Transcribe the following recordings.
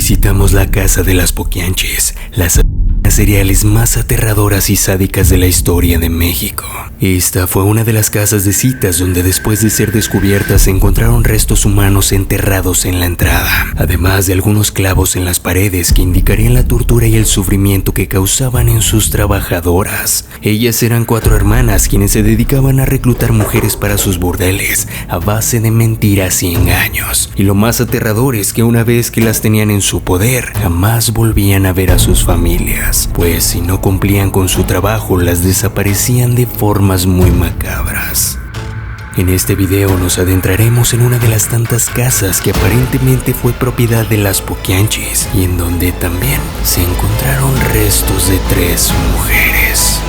visitamos la casa de las Poquianchis, las seriales más aterradoras y sádicas de la historia de México. Esta fue una de las casas de citas donde después de ser descubiertas se encontraron restos humanos enterrados en la entrada, además de algunos clavos en las paredes que indicarían la tortura y el sufrimiento que causaban en sus trabajadoras. Ellas eran 4 hermanas quienes se dedicaban a reclutar mujeres para sus burdeles a base de mentiras y engaños. Y lo más aterrador es que una vez que las tenían en su poder, jamás volvían a ver a sus familias, pues si no cumplían con su trabajo las desaparecían de formas muy macabras. En este video nos adentraremos en una de las tantas casas que aparentemente fue propiedad de las Poquianchis y en donde también se encontraron restos de 3 mujeres.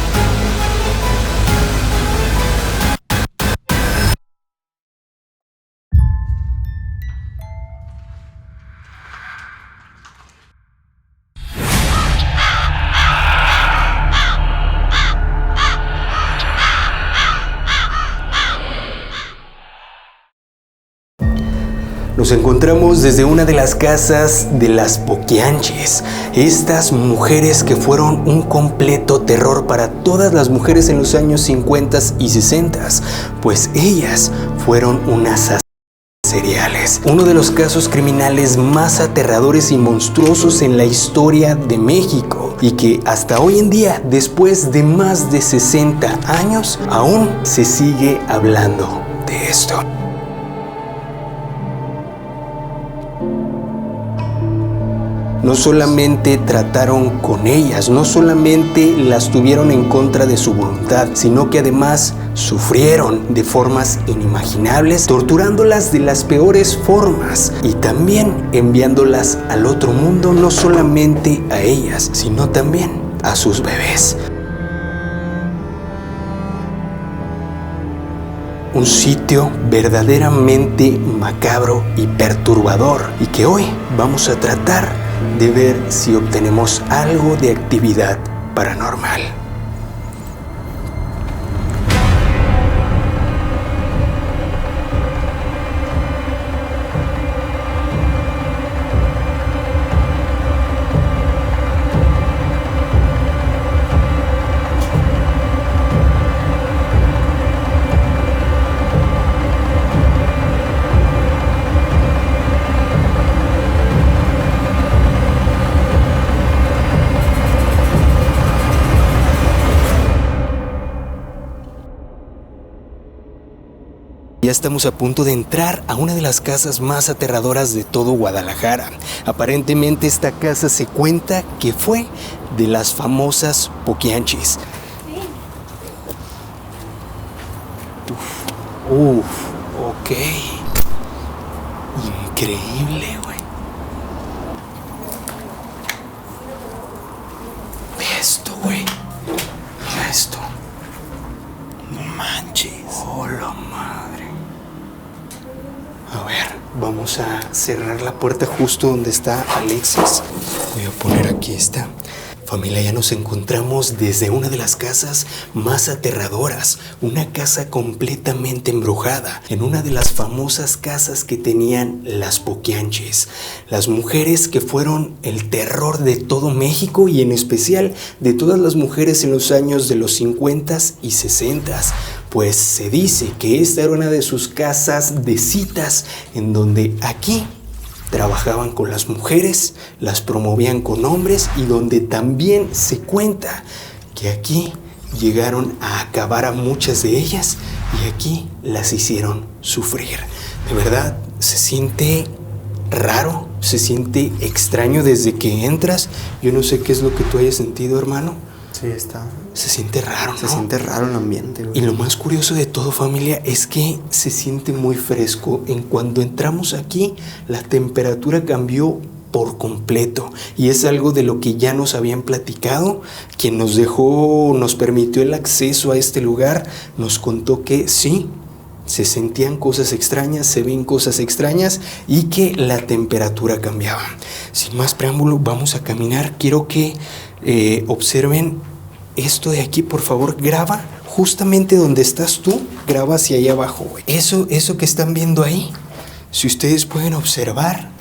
Nos encontramos desde una de las casas de las Poquianchis, estas mujeres que fueron un completo terror para todas las mujeres en los años 50 y 60, pues ellas fueron unas asesinas seriales. Uno de los casos criminales más aterradores y monstruosos en la historia de México y que hasta hoy en día, después de más de 60 años, aún se sigue hablando de esto. No solamente trataron con ellas, no solamente las tuvieron en contra de su voluntad, sino que además sufrieron de formas inimaginables, torturándolas de las peores formas y también enviándolas al otro mundo, no solamente a ellas, sino también a sus bebés. Un sitio verdaderamente macabro y perturbador y que hoy vamos a tratar de ver si obtenemos algo de actividad paranormal. Ya estamos a punto de entrar a una de las casas más aterradoras de todo Guadalajara. Aparentemente esta casa se cuenta que fue de las famosas Poquianchis. Ok. Increíble, güey. Ve esto, güey. Mira esto. No manches. Oh, la madre. A ver, vamos a cerrar la puerta justo donde está Alexis. Voy a poner aquí esta. Familia, ya nos encontramos desde una de las casas más aterradoras, una casa completamente embrujada, en una de las famosas casas que tenían las Poquianchis, las mujeres que fueron el terror de todo México y en especial de todas las mujeres en los años de los 50 y 60. Pues se dice que esta era una de sus casas de citas, en donde aquí trabajaban con las mujeres, las promovían con hombres y donde también se cuenta que aquí llegaron a acabar a muchas de ellas y aquí las hicieron sufrir. De verdad, se siente raro, se siente extraño desde que entras. Yo no sé qué es lo que tú hayas sentido, hermano. Sí, está. Se siente raro, ¿no? Se siente raro el ambiente, güey. Y lo más curioso de todo, familia, es que se siente muy fresco. En cuando entramos aquí, la temperatura cambió por completo. Y es algo de lo que ya nos habían platicado. Quien nos permitió el acceso a este lugar, nos contó que sí, se sentían cosas extrañas, se ven cosas extrañas y que la temperatura cambiaba. Sin más preámbulo, vamos a caminar. Quiero que observen esto de aquí, por favor. Graba justamente donde estás tú, graba hacia allá abajo, güey. Eso que están viendo ahí, si ustedes pueden observar,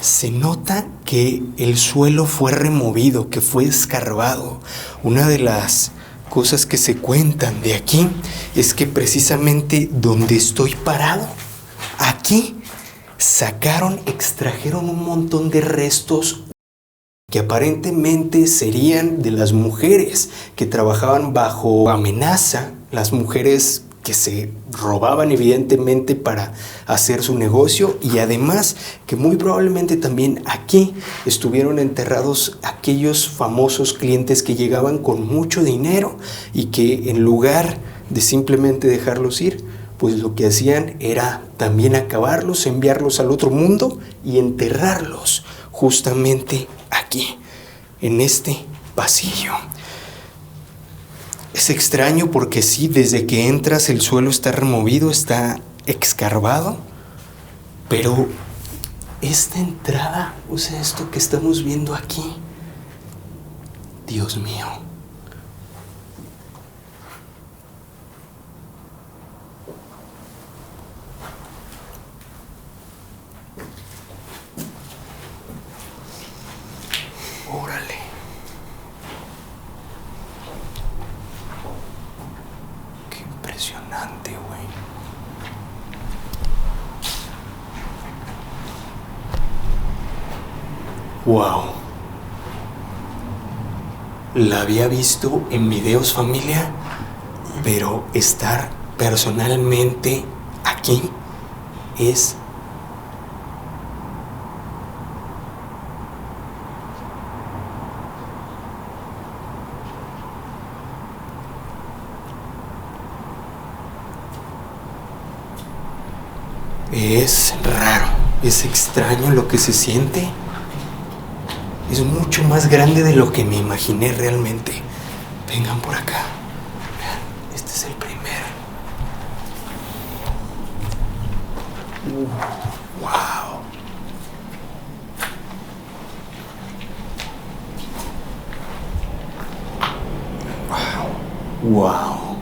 se nota que el suelo fue removido, que fue escarbado. Una de las cosas que se cuentan de aquí es que precisamente donde estoy parado, aquí extrajeron un montón de restos que aparentemente serían de las mujeres que trabajaban bajo amenaza, las mujeres que se robaban evidentemente para hacer su negocio, y además que muy probablemente también aquí estuvieron enterrados aquellos famosos clientes que llegaban con mucho dinero y que en lugar de simplemente dejarlos ir, pues lo que hacían era también acabarlos, enviarlos al otro mundo y enterrarlos justamente aquí, en este pasillo. Es extraño porque sí, desde que entras el suelo está removido, está escarbado, pero esta entrada, o sea, esto que estamos viendo aquí, Dios mío. Órale. Qué impresionante, güey. Wow. La había visto en videos, familia, pero estar personalmente aquí es raro, es extraño lo que se siente. Es mucho más grande de lo que me imaginé realmente. Vengan por acá. Vean, este es el primer. Wow. Wow. Wow.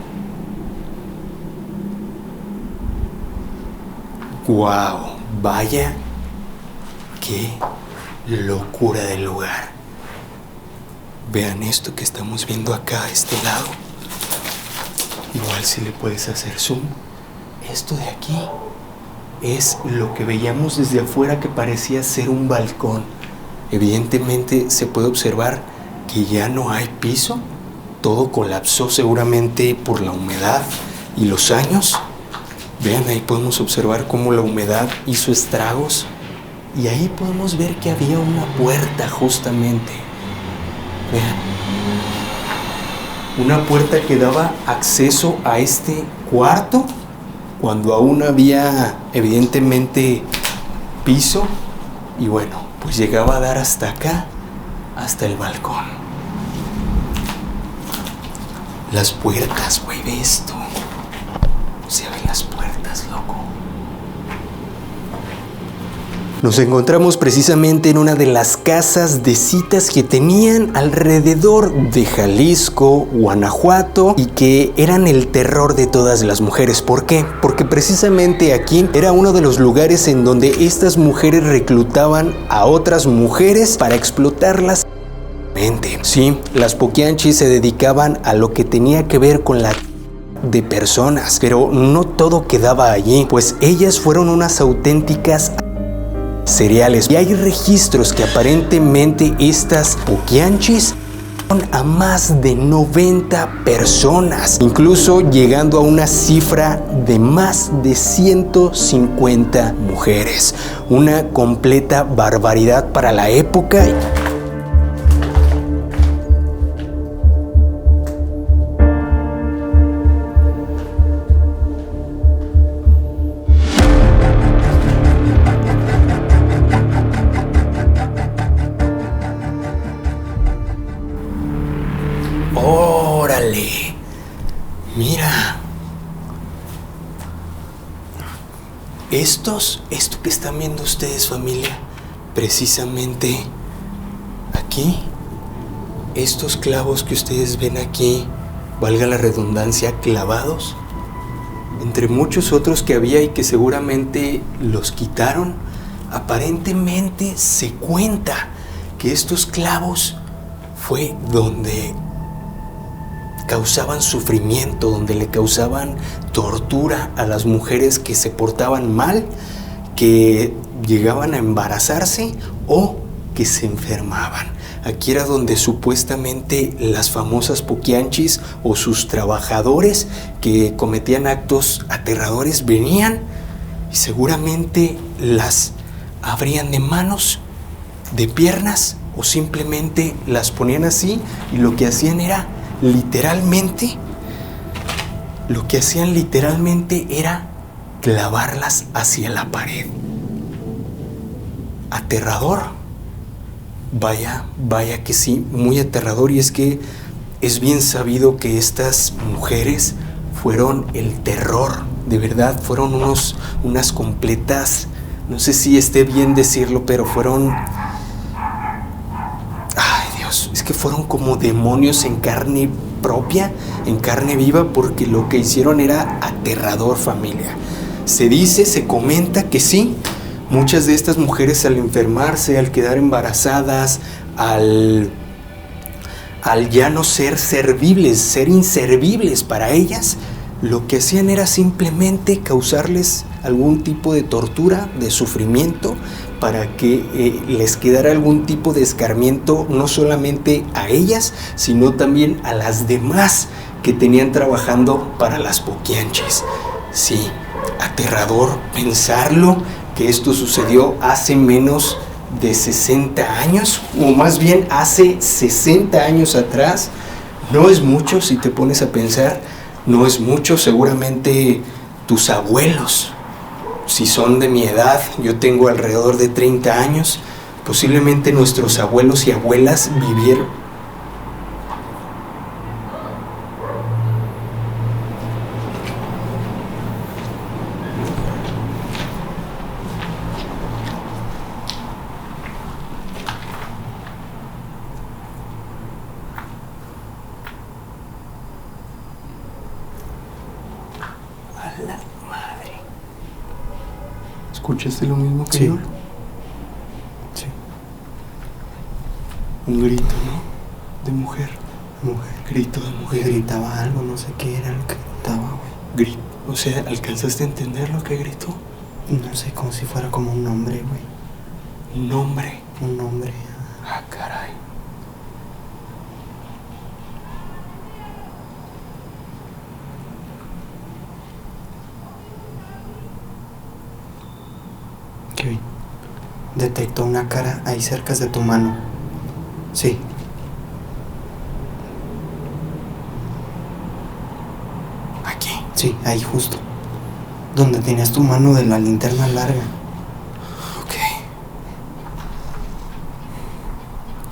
Wow. Vaya, qué locura del lugar. Vean esto que estamos viendo acá a este lado. Igual si le puedes hacer zoom. Esto de aquí es lo que veíamos desde afuera, que parecía ser un balcón. Evidentemente se puede observar que ya no hay piso. Todo colapsó seguramente por la humedad y los años. Vean, ahí podemos observar cómo la humedad hizo estragos. Y ahí podemos ver que había una puerta justamente. Vean. Una puerta que daba acceso a este cuarto cuando aún había evidentemente piso. Y bueno, pues llegaba a dar hasta acá, hasta el balcón. Las puertas, güey, ve esto. Se ven las puertas, loco. Nos encontramos precisamente en una de las casas de citas que tenían alrededor de Jalisco, Guanajuato, y que eran el terror de todas las mujeres. ¿Por qué? Porque precisamente aquí era uno de los lugares en donde estas mujeres reclutaban a otras mujeres para explotarlas. Sí, las poquianchis se dedicaban a lo que tenía que ver con la de personas, pero no todo quedaba allí, pues ellas fueron unas auténticas seriales. Y hay registros que aparentemente estas poquianchis son a más de 90 personas, incluso llegando a una cifra de más de 150 mujeres. Una completa barbaridad para la época. ¡Órale! Mira. Esto que están viendo ustedes, familia, precisamente aquí, estos clavos que ustedes ven aquí, valga la redundancia, clavados, entre muchos otros que había y que seguramente los quitaron, Aparentemente se cuenta que estos clavos fue donde causaban sufrimiento, donde le causaban tortura a las mujeres que se portaban mal, que llegaban a embarazarse o que se enfermaban. Aquí era donde supuestamente las famosas poquianchis o sus trabajadores que cometían actos aterradores venían y seguramente las abrían de manos, de piernas o simplemente las ponían así y lo que hacían literalmente era clavarlas hacia la pared. Aterrador. Vaya que sí, muy aterrador. Y es que es bien sabido que estas mujeres fueron el terror, de verdad, fueron unas completas, no sé si esté bien decirlo, pero fueron, ay Dios, es que fueron como demonios en carne propia, en carne viva, porque lo que hicieron era aterrador, familia. Se comenta que sí, muchas de estas mujeres al enfermarse, al quedar embarazadas, al ya no ser servibles, ser inservibles para ellas, lo que hacían era simplemente causarles algún tipo de tortura, de sufrimiento, para que les quedara algún tipo de escarmiento, no solamente a ellas, sino también a las demás que tenían trabajando para las poquianchis. Sí, aterrador pensarlo, que esto sucedió hace menos de 60 años, o más bien hace 60 años atrás. No es mucho, si te pones a pensar, no es mucho. Seguramente tus abuelos, si son de mi edad, yo tengo alrededor de 30 años, posiblemente nuestros abuelos y abuelas vivieron. La madre. ¿Escuchaste lo mismo que yo? Sí. Un grito, ¿no? De mujer. Grito de mujer. Gritaba algo, no sé qué era lo que gritaba, güey. O sea, ¿alcanzaste a entender lo que gritó? No sé, como si fuera como un nombre, güey. ¿Un nombre? Un nombre. Ah, caray. ¿Qué? Detectó una cara ahí cerca de tu mano. Sí. ¿Aquí? Sí, ahí justo. Donde tenías tu mano de la linterna larga. Ok.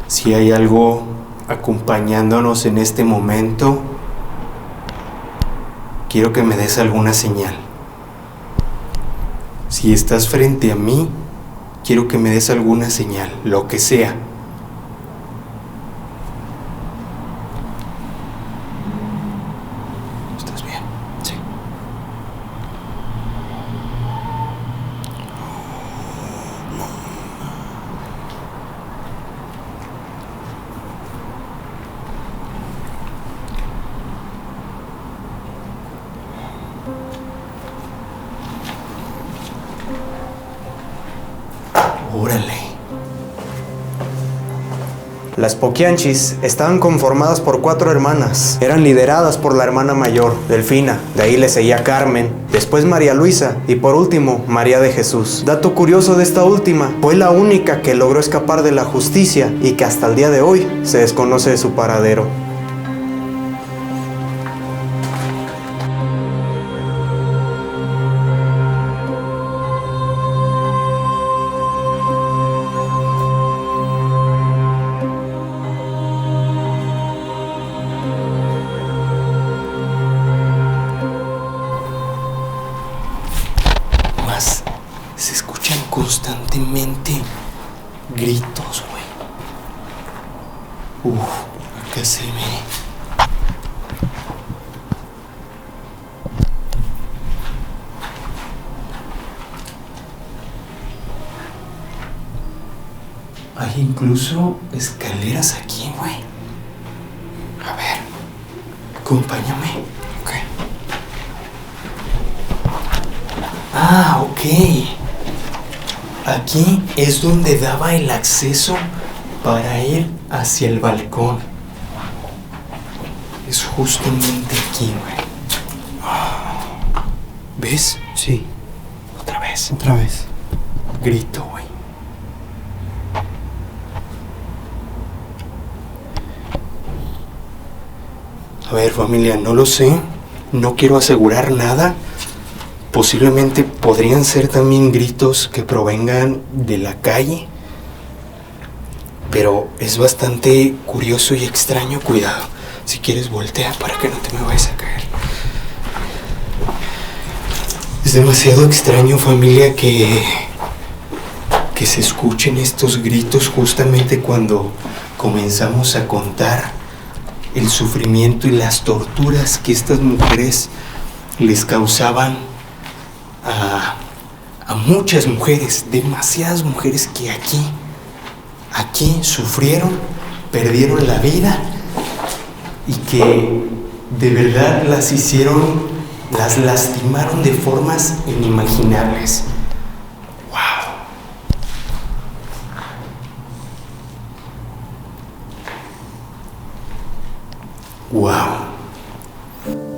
Si hay algo acompañándonos en este momento, quiero que me des alguna señal. Si estás frente a mí, quiero que me des alguna señal, lo que sea. ¿Estás bien? Sí. Órale. Las poquianchis estaban conformadas por 4 hermanas. Eran lideradas por la hermana mayor, Delfina. De ahí le seguía Carmen, después María Luisa y por último María de Jesús. Dato curioso de esta última, fue la única que logró escapar de la justicia y que hasta el día de hoy se desconoce de su paradero. Se escuchan constantemente gritos, güey. Acá se ve. Hay incluso escaleras aquí, güey. A ver, acompáñame. Ok. Ah, ok. Aquí es donde daba el acceso para ir hacia el balcón. Es justamente aquí, güey. ¿Ves? Sí. Otra vez. Otra vez. Grito, güey. A ver, familia, no lo sé. No quiero asegurar nada. Posiblemente podrían ser también gritos que provengan de la calle. Pero es bastante curioso y extraño. Cuidado. Si quieres, voltea para que no te me vayas a caer. Es demasiado extraño, familia, que se escuchen estos gritos justamente cuando comenzamos a contar el sufrimiento y las torturas que estas mujeres les causaban a muchas mujeres, demasiadas mujeres que aquí sufrieron, perdieron la vida y que de verdad las lastimaron de formas inimaginables. Wow.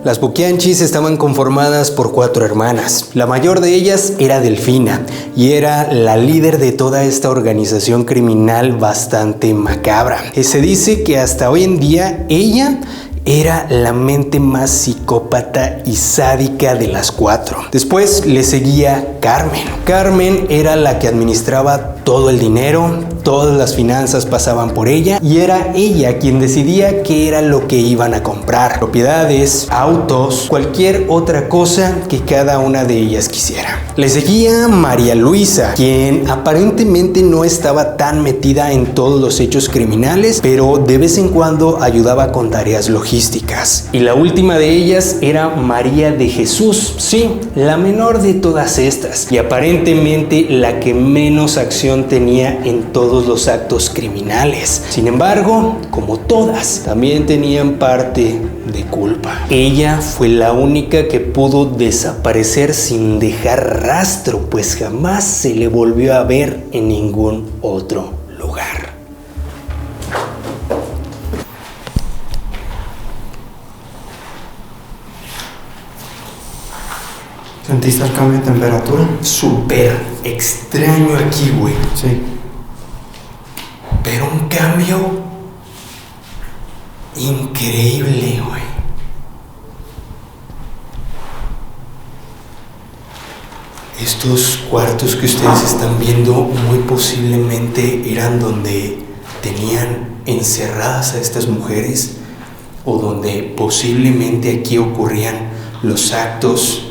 Las Poquianchis estaban conformadas por 4 hermanas. La mayor de ellas era Delfina y era la líder de toda esta organización criminal bastante macabra. Se dice que hasta hoy en día ella era la mente más psicópata y sádica de las 4. Después le seguía Carmen. Carmen era la que administraba todo el dinero, todas las finanzas pasaban por ella y era ella quien decidía qué era lo que iban a comprar. Propiedades, autos, cualquier otra cosa que cada una de ellas quisiera. Le seguía María Luisa, quien aparentemente no estaba tan metida en todos los hechos criminales, pero de vez en cuando ayudaba con tareas logísticas. Y la última de ellas era María de Jesús, sí, la menor de todas estas y aparentemente la que menos acción tenía en todos los actos criminales. Sin embargo, como todas, también tenían parte de culpa. Ella fue la única que pudo desaparecer sin dejar rastro, pues jamás se le volvió a ver en ningún otro lugar. ¿Sentiste el cambio de temperatura? Súper extraño aquí, güey. Sí. Pero un cambio increíble, güey. Estos cuartos que ustedes están viendo muy posiblemente eran donde tenían encerradas a estas mujeres o donde posiblemente aquí ocurrían los actos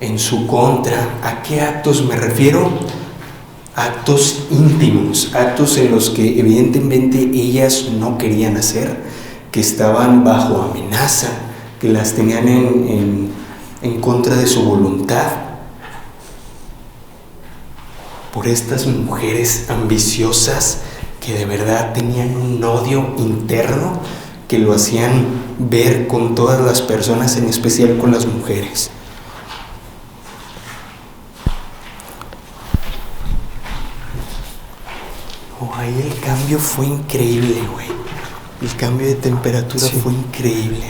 en su contra. ¿A qué actos me refiero? Actos íntimos, actos en los que evidentemente ellas no querían hacer, que estaban bajo amenaza, que las tenían en contra de su voluntad. Por estas mujeres ambiciosas que de verdad tenían un odio interno que lo hacían ver con todas las personas, en especial con las mujeres. Ahí el cambio fue increíble, güey. El cambio de temperatura fue increíble.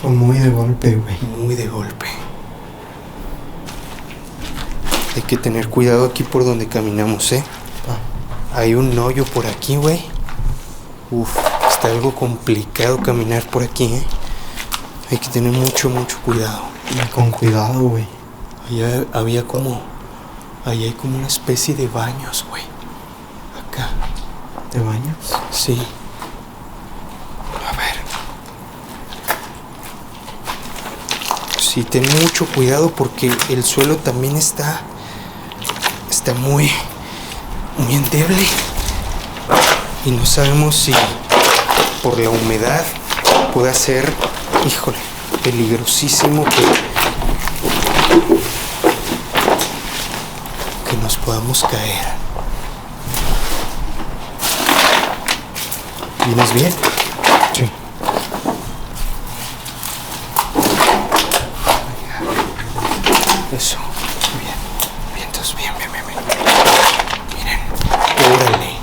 Fue muy de golpe, güey. Muy de golpe. Hay que tener cuidado aquí por donde caminamos, ¿eh? Hay un hoyo por aquí, güey. Uf, está algo complicado caminar por aquí, ¿eh? Hay que tener mucho cuidado. Con cuidado, güey. Ahí hay como una especie de baños, güey. Acá. ¿De baños? Sí. A ver. Sí, ten mucho cuidado porque el suelo también está muy endeble. Y no sabemos si por la humedad puede ser, híjole, peligrosísimo que nos podamos caer. ¿Vienes bien? Sí. Eso. Bien. Vientos, bien. Miren. Órale.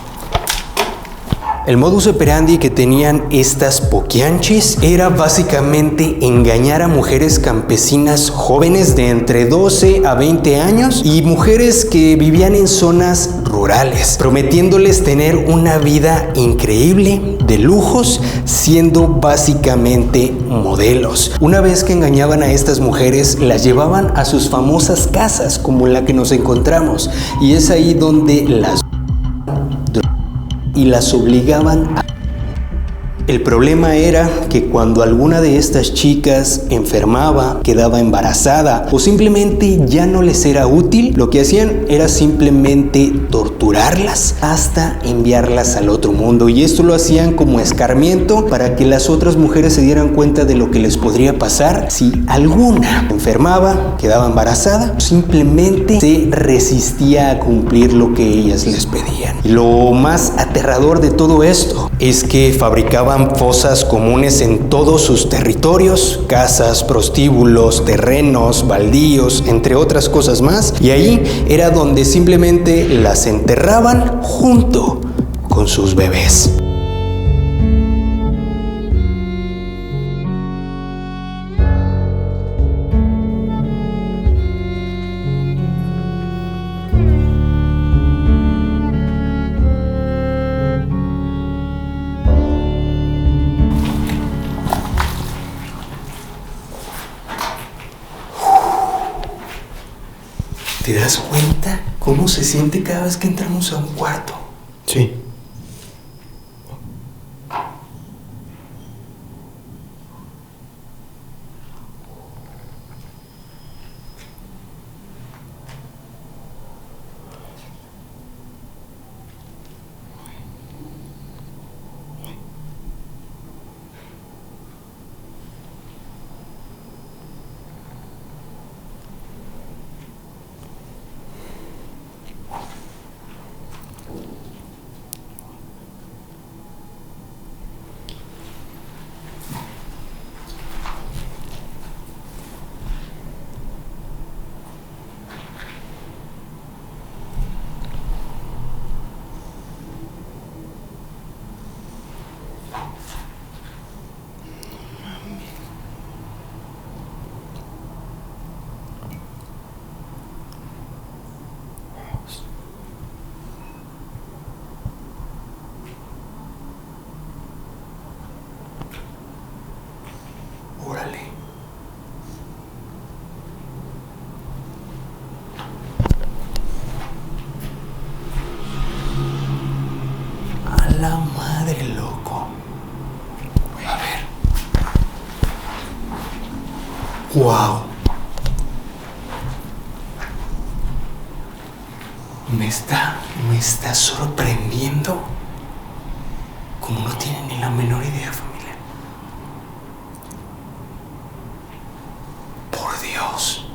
El modus operandi que tenían estas poquianchis era básicamente engañar a mujeres campesinas jóvenes de entre 12 a 20 años y mujeres que vivían en zonas rurales, prometiéndoles tener una vida increíble, de lujos, siendo básicamente modelos. Una vez que engañaban a estas mujeres, las llevaban a sus famosas casas como la que nos encontramos, y es ahí donde las obligaban a... El problema era que cuando alguna de estas chicas enfermaba, quedaba embarazada o simplemente ya no les era útil, lo que hacían era simplemente torturarlas hasta enviarlas al otro mundo, y esto lo hacían como escarmiento para que las otras mujeres se dieran cuenta de lo que les podría pasar si alguna enfermaba, quedaba embarazada o simplemente se resistía a cumplir lo que ellas les pedían. Y lo más aterrador de todo esto es que fabricaban fosas comunes en todos sus territorios, casas, prostíbulos, terrenos, baldíos, entre otras cosas más, y ahí era donde simplemente las enterraban junto con sus bebés. ¿Te das cuenta cómo se siente cada vez que entramos a un cuarto? Sí. Órale. A la madre, loco. A ver. Wow. Me está sorprendiendo. Como no tienen ni la menor idea, familia. Por Dios.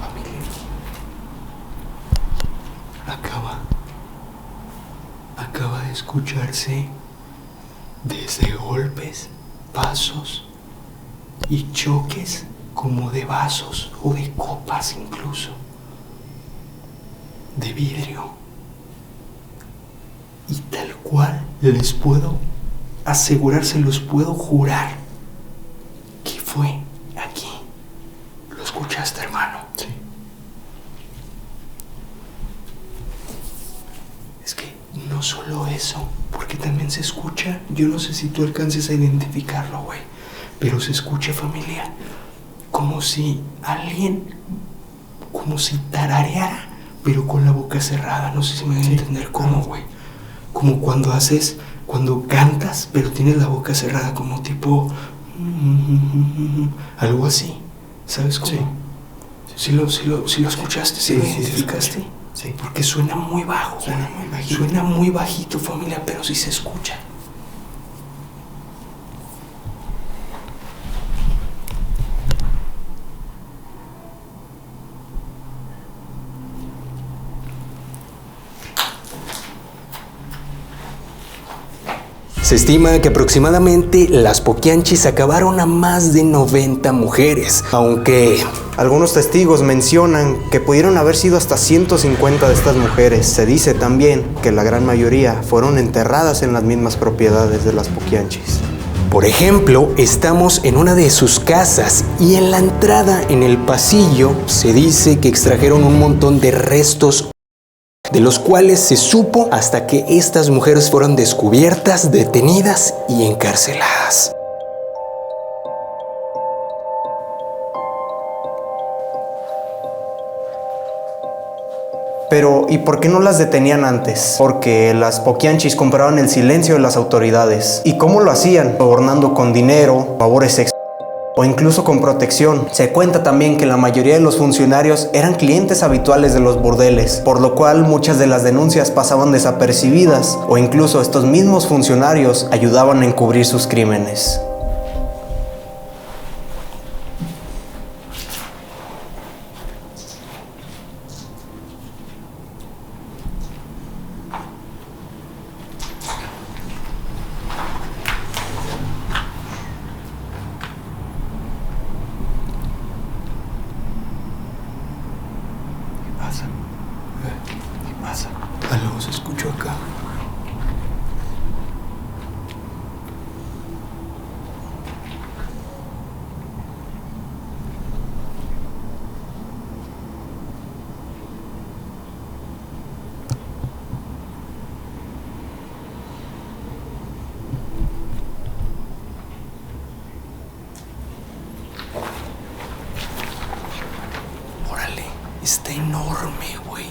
Familia. Acaba de escucharse desde golpes, pasos y choques como de vasos o de copas, incluso de vidrio. Y tal cual les puedo asegurar, se los puedo jurar que fue aquí. ¿Lo escuchaste, hermano? Sí. Es que no solo eso, porque también se escucha, yo no sé si tú alcances a identificarlo, güey, pero se escucha, familia, como si alguien, como si tarareara, pero con la boca cerrada. No sé si me voy a entender cómo, güey. Como cuando cantas, pero tienes la boca cerrada, como tipo, algo así. ¿Sabes cómo? Sí. ¿Sí lo escuchaste? ¿Sí lo identificaste? Sí. Porque suena muy bajo. Suena muy bajito, familia, pero sí se escucha. Se estima que aproximadamente las Poquianchis acabaron a más de 90 mujeres, aunque algunos testigos mencionan que pudieron haber sido hasta 150 de estas mujeres. Se dice también que la gran mayoría fueron enterradas en las mismas propiedades de las Poquianchis. Por ejemplo, estamos en una de sus casas y en la entrada, en el pasillo, se dice que extrajeron un montón de restos de los cuales se supo hasta que estas mujeres fueron descubiertas, detenidas y encarceladas. Pero, ¿y por qué no las detenían antes? Porque las Poquianchis compraban el silencio de las autoridades. ¿Y cómo lo hacían? Sobornando con dinero, favores sexuales o incluso con protección. Se cuenta también que la mayoría de los funcionarios eran clientes habituales de los burdeles, por lo cual muchas de las denuncias pasaban desapercibidas, o incluso estos mismos funcionarios ayudaban a encubrir sus crímenes. ¿Qué pasa? Algo se escuchó acá. Órale, está enorme, güey.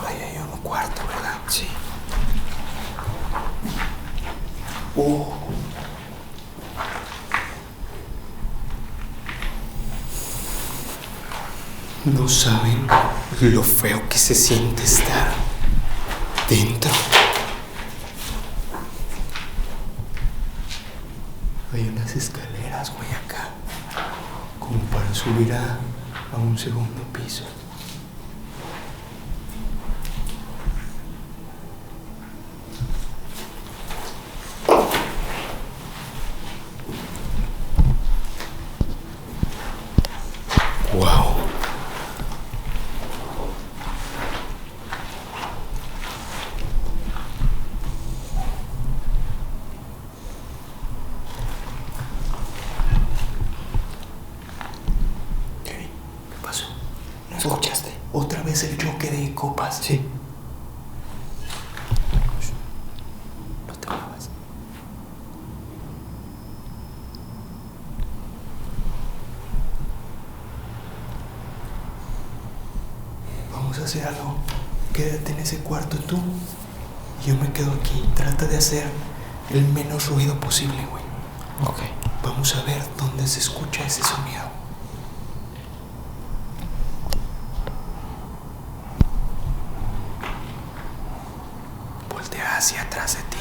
Ahí hay un cuarto, ¿verdad? Sí. No saben lo feo que se siente estar dentro. Hay unas escaleras, güey, acá, como para subir a un segundo piso. Wow. ¿Qué pasó? ¿No escuchaste? Otra vez el choque de copas. Sí. No te muevas. Vamos a hacer algo. Quédate en ese cuarto tú. Y yo me quedo aquí. Trata de hacer el menos ruido posible, güey. Ok. Vamos a ver dónde se escucha ese sonido. Voltea hacia atrás de ti.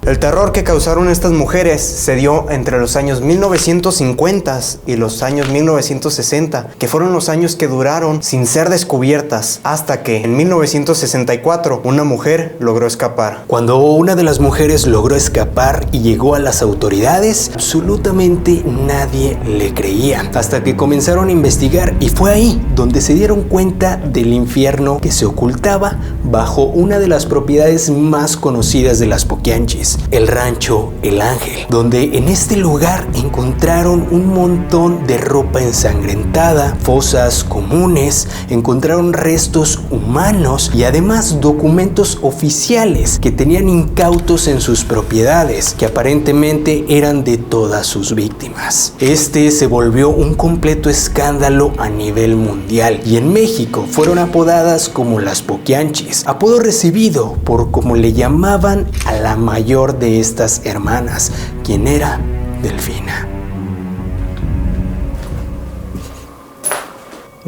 El terror que causaron estas mujeres se dio entre los años 1950 y los años 1960, que fueron los años que duraron sin ser descubiertas, hasta que en 1964 una mujer logró escapar. Cuando una de las mujeres logró escapar y llegó a las autoridades, absolutamente nadie le creía, hasta que comenzaron a investigar, y fue ahí donde se dieron cuenta del infierno que se ocultaba bajo una de las propiedades más conocidas de las Poquianchis, el rancho El Ángel, donde en este lugar encontraron un montón de ropa ensangrentada, fosas comunes, encontraron restos humanos y además documentos oficiales que tenían incautos en sus propiedades, que aparentemente eran de todas sus víctimas. Este se volvió un completo escándalo a nivel mundial, y en México fueron apodadas como las Poquianchis, apodo recibido por como le llamaban a la mayor de estas hermanas, quien era Delfina.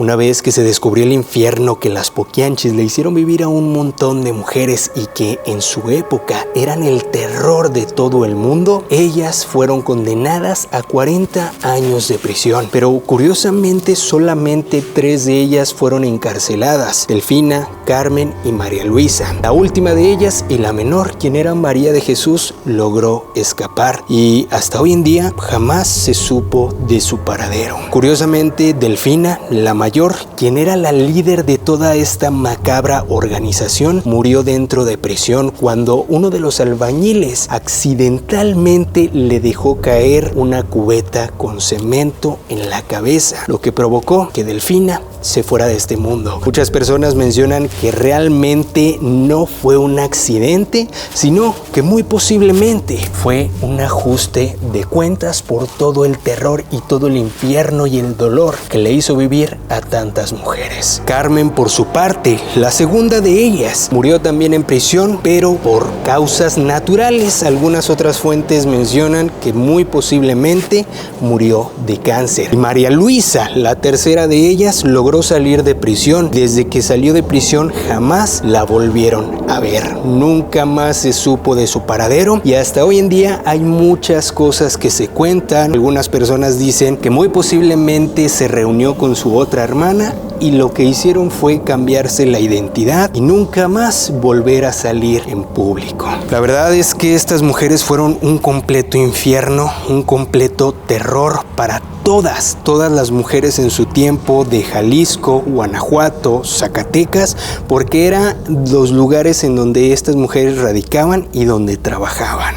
Una vez que se descubrió el infierno que las Poquianchis le hicieron vivir a un montón de mujeres y que en su época eran el terror de todo el mundo, ellas fueron condenadas a 40 años de prisión. Pero curiosamente solamente 3 de ellas fueron encarceladas: Delfina, Carmen y María Luisa. La última de ellas y la menor, quien era María de Jesús, logró escapar y hasta hoy en día jamás se supo de su paradero. Curiosamente, Delfina, la mayor, quien era la líder de toda esta macabra organización, murió dentro de prisión cuando uno de los albañiles accidentalmente le dejó caer una cubeta con cemento en la cabeza, lo que provocó que Delfina se fuera de este mundo. Muchas personas mencionan que realmente no fue un accidente, sino que muy posiblemente fue un ajuste de cuentas por todo el terror y todo el infierno y el dolor que le hizo vivir a tantas mujeres. Carmen, por su parte, la segunda de ellas, murió también en prisión, pero por causas naturales. Algunas otras fuentes mencionan que muy posiblemente murió de cáncer. Y María Luisa, la tercera de ellas, logró salir de prisión. Desde que salió de prisión jamás la volvieron a ver. Nunca más se supo de su paradero y hasta hoy en día hay muchas cosas que se cuentan. Algunas personas dicen que muy posiblemente se reunió con su otra hermana y lo que hicieron fue cambiarse la identidad y nunca más volver a salir en público. La verdad es que estas mujeres fueron un completo infierno, un completo terror para todas las mujeres en su tiempo de Jalisco, Guanajuato, Zacatecas, porque eran los lugares en donde estas mujeres radicaban y donde trabajaban.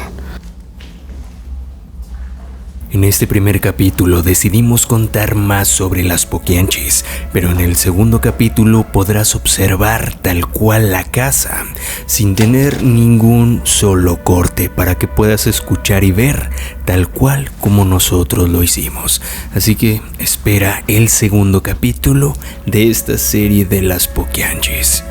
En este primer capítulo decidimos contar más sobre las Poquianchis, pero en el segundo capítulo podrás observar tal cual la casa, sin tener ningún solo corte, para que puedas escuchar y ver tal cual como nosotros lo hicimos. Así que espera el segundo capítulo de esta serie de las Poquianchis.